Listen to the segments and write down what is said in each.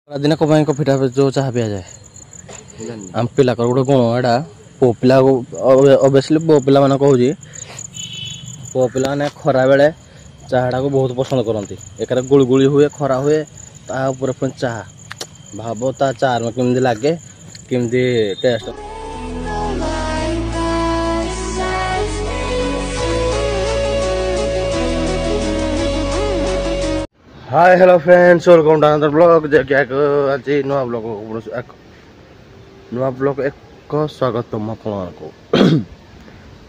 दिन कमाई कफिटा जो चाह पिया जाए आम पिला गोटे गुण एटा पो पिला अवश्य पो पिला मान कहूँ पो पिला मैंने खरा बेले चाहटा को बहुत पसंद करती एक गुड़गुड़ी हुए खरा हुए तापर पुणी चाह भाव ता चार में केमती लगे केमती test. Hi hello friends welcome to another blog जैक आज नुआ ब्लॉग एक स्वागतम आपको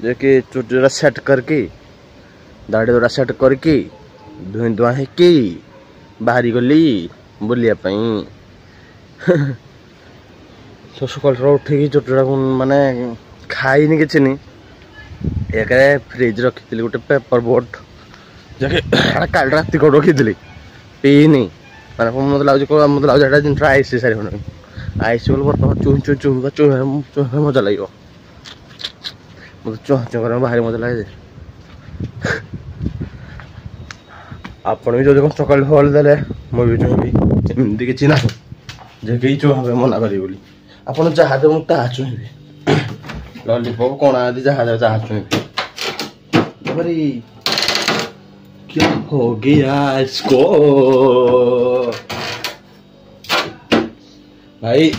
जे कि चुटीरा सेट करके दाढ़ी दुरा सेट करके धुई धुआ होकी बाहरी गली बुलिया तो सकाल उठिकी चुटीरा माने खाईनी किसी एक फ्रिज रखी गोटे पेपर बोट जे काल रात को रखी पीनी मैंने मत लगे जिन आईस सारी आईस बोल बर्तमान चुह चुह चुह चुह मजा लगे मतलब चुह चुह भारी मजा लगे आपण भी जो सकाल हल दे मुझे चुहबी एमती किसी ना जे कहीं चुह मना करी बोली आपड़ जहाँ दे मुझे चुहबी लॉलीपॉप कणा आदि जहाँ दे जहाँ चुहबी क्या हो गया इसको भाई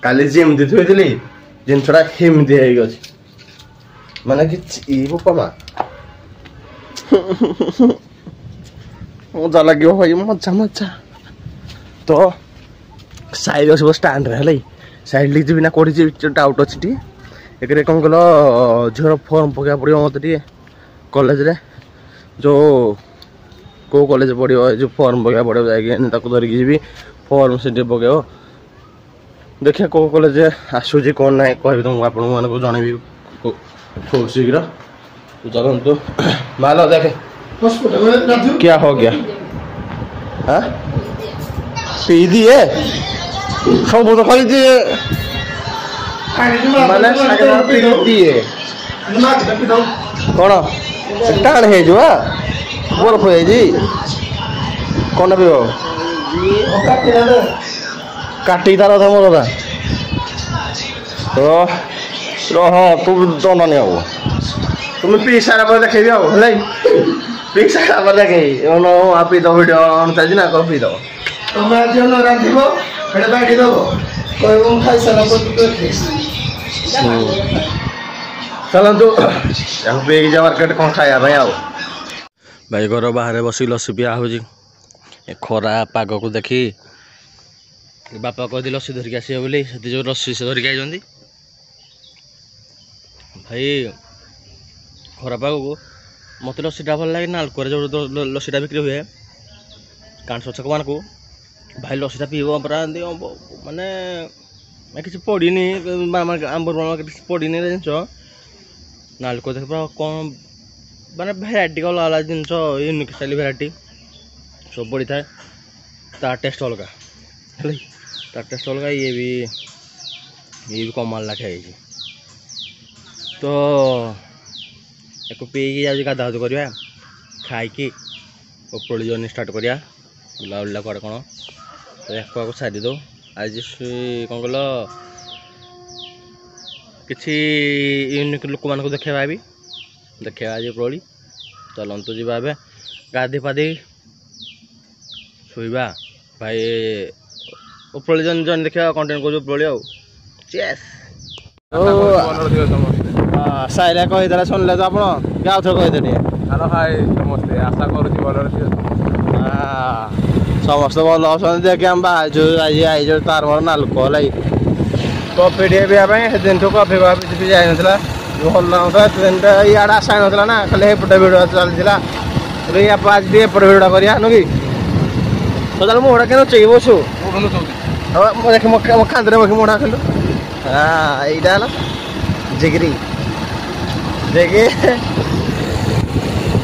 काली जिम दी थी जिनसा हिमती है माने कि बोपा मजा लगे भाई मजा मजा तो साइड सब स्टाण्ड है साइड लिख जी ना कौटी डाउट अच्छी एक कौन कल झीर फर्म पकड़ा पड़ो मत कॉलेज रे जो को कॉलेज पढ़ो जो फॉर्म पकड़ा पड़ो जाकि धरिकी जी फॉर्म से पकड़ देखिए को कॉलेज आसूँ कौन ना कह तुमको आप जनइबी खूब शीघ्र चलतु माल देखे क्या हो गया हाँ पी दिए सब तो कही दिए दिए कौन टाण है जो बर्फ है कौन पीब काटी तार था मोर तो हाँ तू दंड नहीं हम तुम पी सारा पर देखे पी सारा पर देखे पी दो वीडियो अनुसार ना कह पी दो तुम आज रांधब खाई सारा चलतु पीक मार्केट कौन खाया भाई घर बाहर बस लसी पिया हो खरा पाग को देखी बापा कहती लसी धरिक आस बोली जो लसी से धरिक आई भाई खरा पाग को मत लसीटा भल लगे नालकोर जो लसीटा बिक्री हुए कांस छक मान को भाई लसीटा पीब पूरा माने किसी पड़नी आंबर किसी पड़नी जिन नालको देख कौन माने भेराइटी अलग अलग जिन यूनिक स्टाइल भेराइटी सब पड़ी थाए तार टेस्ट अलग तार टेस्ट अलग ये भी कमाल लखे तो एक पी आज गाधा करवा खाई उपरोली जर्नी स्टार्ट करा बुलाबुला कड़े कौन तो एक छाड़ी दो आज कौन कल किसी यूनिक लोक मान देखा भी देखा आज उपरली चलतु जा गाधी पाधी शुवा भाई उपरली जन जन देखा कंटेंट कर उपरली साइरा कहीदेला शुणिले तो आप क्या कहीदे हेलो हाय नमस्ते आशा करुँच समस्त भल अच्छा देखिए आम बाहर आई तार मोर नालको कफी टे पीवा दिन कफी पी जाए ना भल लगता इे आशा ना ना खाली एपटे भिड़ चलती आज भी एपटे भिड़ा करा नु कि सदा मुड़ा क्या नचेक बसु देख मो खांदे मखी मुड़ा खेलु हाँ यहाँ जिगरी देखिए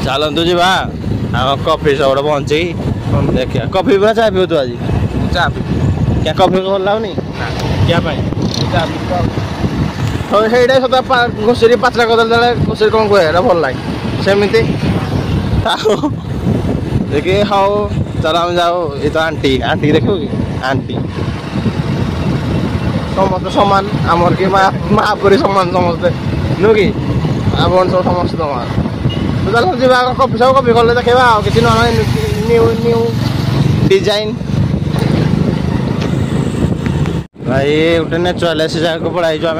चलतु जी आम कफी सब पहुँची देखिए कफी पीना चाय पीऊ तू आज चा पी क्या कफी भल लगुनि क्या हाँ ସେଇଟା ସତ ଘୁଷୁରୀ ପାଚଲା କଦଳୀ ଦେଲେ ଘୁଷୁରୀ କ'ଣ କୁହେ ଏଇଟା ଭଲ ଲାଗେ ସେମିତି ଦେଖି ହଉ चलो हम जाओ ये तो आंटी आंटी देखोगी आंटी समस्त समान आमर के महापुरी समान समस्ते नु कि आपण सब समस्त समान तो चल जीवा कॉफी सब कॉफी कले देखा किसी न्यू न्यू डिजाइन भाई गोटे नेचुराल से जगह पढ़ाई आम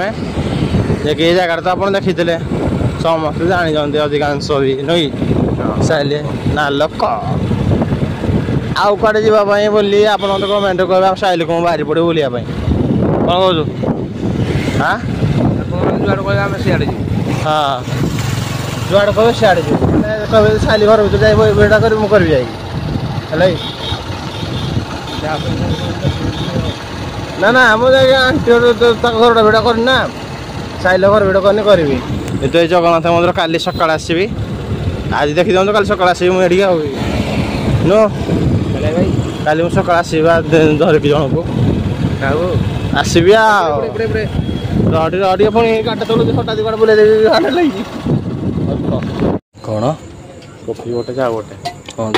देखिए ये जगह तो आप देखी समस्त जानी अधिकांश भी नुई साइले ना लोक आउ कड़े जावाई बोली आप कमेंट कह साइल को बाहरी पड़े बुलाया कौन कौन हाँ हाँ जुआड़े कहे सियाड़े जी कहे साइल घर भर जाए भिड़ा कर मुझे जाए ना ना मुझे आंटी घर भिड़ा करना साइल घर भिड़ करनी करी तो ये जगन्नाथ मंदिर काली सकाल आसबि आज देखी दिखाँ काली सकाल आसबि मुझे नो काली मुझे सकाल आसवा धरिकी जन को आसबि रही पुणी गाड़ी चलू हटा दी बुले लगी कौन कॉफी गोटे चा गोटे कौन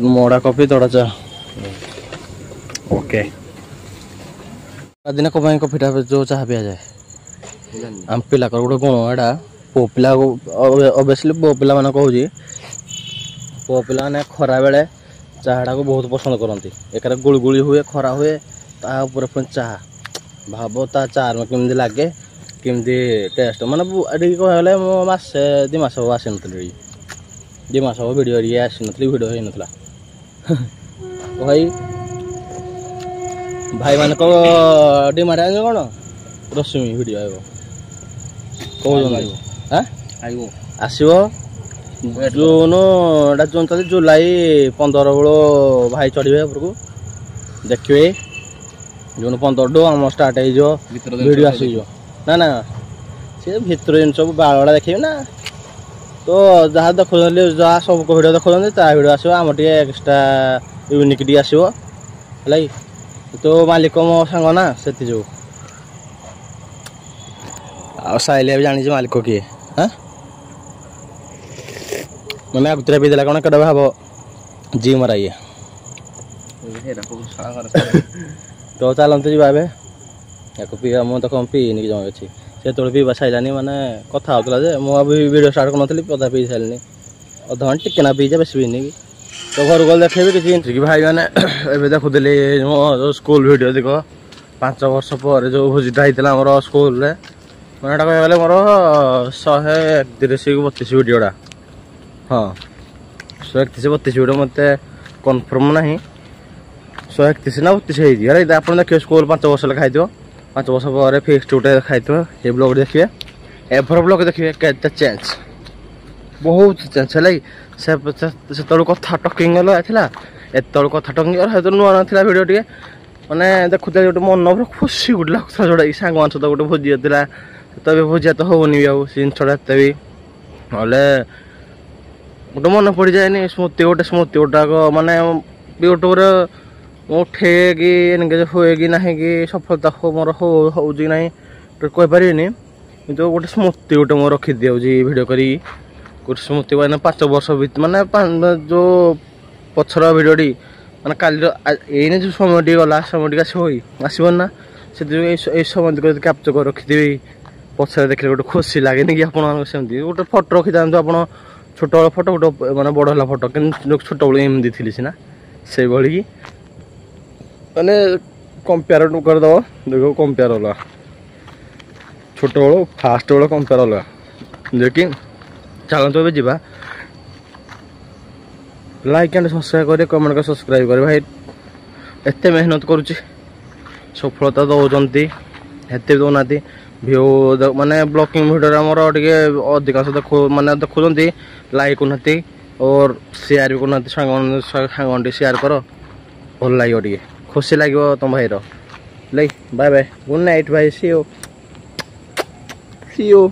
मोड़ा कॉफी तोड़ा चा ओके दिन कम कॉफीटा जो चाह पिया जाए आम पिला गोटे गुण एटा पो पिला ओबियसली पो पिला मान कहूँ पो पिला मैंने खरा बेले चाहटा को बहुत पसंद करती एक गुड़गुड़ी हुए खरा हुए तापर पुणी चाह भाव ता चार में केमती लगे केमती टेस्ट माने कहले मसे दि मास हम आसी नी 2 मास हम भिडियो आसी नी भिडियो हो नाला भाई भाई मान डिमांड आने कौन रश्मि भिडियो आयो कौन आसो जून जून चलते जुलाई 15 बेलू भाई चढ़े उपरको देखिए जून 15 टू आम स्टार्ट हो भिडियो आस ना ना सी भितर जिन सब बाड़ा देखिए ना तो जहाँ देखुं जहाँ सब भिडियो देखुं भिडियो आसो आम टे एक्सट्रा यूनिक टी आसो है तो मालिक मो सांग ना से जो साइल भी जानी मालिक किए हाँ मैंने आगुतरा पीदेला कौन कड़े भाव जी मरा ये तो चलते जा पीवा मुझे तो कम पीनी कि जमा अच्छी से तो पीवा सारानी माने कथा होता मुझे भिडियो स्टार्ट कर पदा पी सारे अधघंटे टिके ना पीजे बेस पीनी तो घर को देखे किसी भाई मैंने देखुली मो स्कूल भिडियो देख 5 वर्ष पर जो भोजिटा होता आम स्कूल मैंने कहले मोर 131 भिडियोटा हाँ 131 भिडियो मत कन्फर्म ना 131 ना 32 है आप देखिए स्कूल 5 वर्ष खाई 5 वर्ष पर फिक्स गोटे खाई ये ब्लॉग देखिए एभर ब्लॉग देखिए केते चेंज बहुत चेंज है से कथा टकिंग एत कथा टकिंग नुआ ना भिडियो टे मैंने देखुते गोटे मन पूरा खुशी गोटे लगता जोटा सांग मान सहित गोटे भोजी होता तो भोजिया तो होनी भी जिनसा एत भी ना गोटे मन पड़ जाए स्मृति गोटे स्मृति गुटाक माने यूट्यूब उठे कि एनगेज हुए कि ना कि सफलता मोर हो ना कहीपर कि गोटे स्मृति गोटे मोर रखी दिखाऊँ भिडियो करी गोटे स्मृति मैंने 5 वर्ष माने जो पछर भिडियोटी मैंने काली एने जो समय गला समय आसब ना से समय कैप्चर कर रखी पछर देखिए गोटे खुशी लगे कि आपमती गोटे फटो रखी था आप छोट बेल फटो गोटे मैंने बड़ है फटो कि छोट बेलू एमती थी सीना से भाई मैंने कंपेयर करदे देख कंपेयर अलग छोट बेलू फास्ट बेल कंपेयर अलग जे कि चलते ए जा लाइक एंड सब्सक्राइब करें कमेंट कर सब्सक्राइब करें भाई एत मेहनत करुच्ची सफलता दौरान एत दौना भ्यू माने ब्लॉगिंग भिडियो आमर टे अधिकांश देखो माने देखुंत लाइक करना और शेयर भी करना सांग शेयर कर भल लगे टे खुशी लगे तुम भाई बाय बाय गुड नाइट भाई सी यू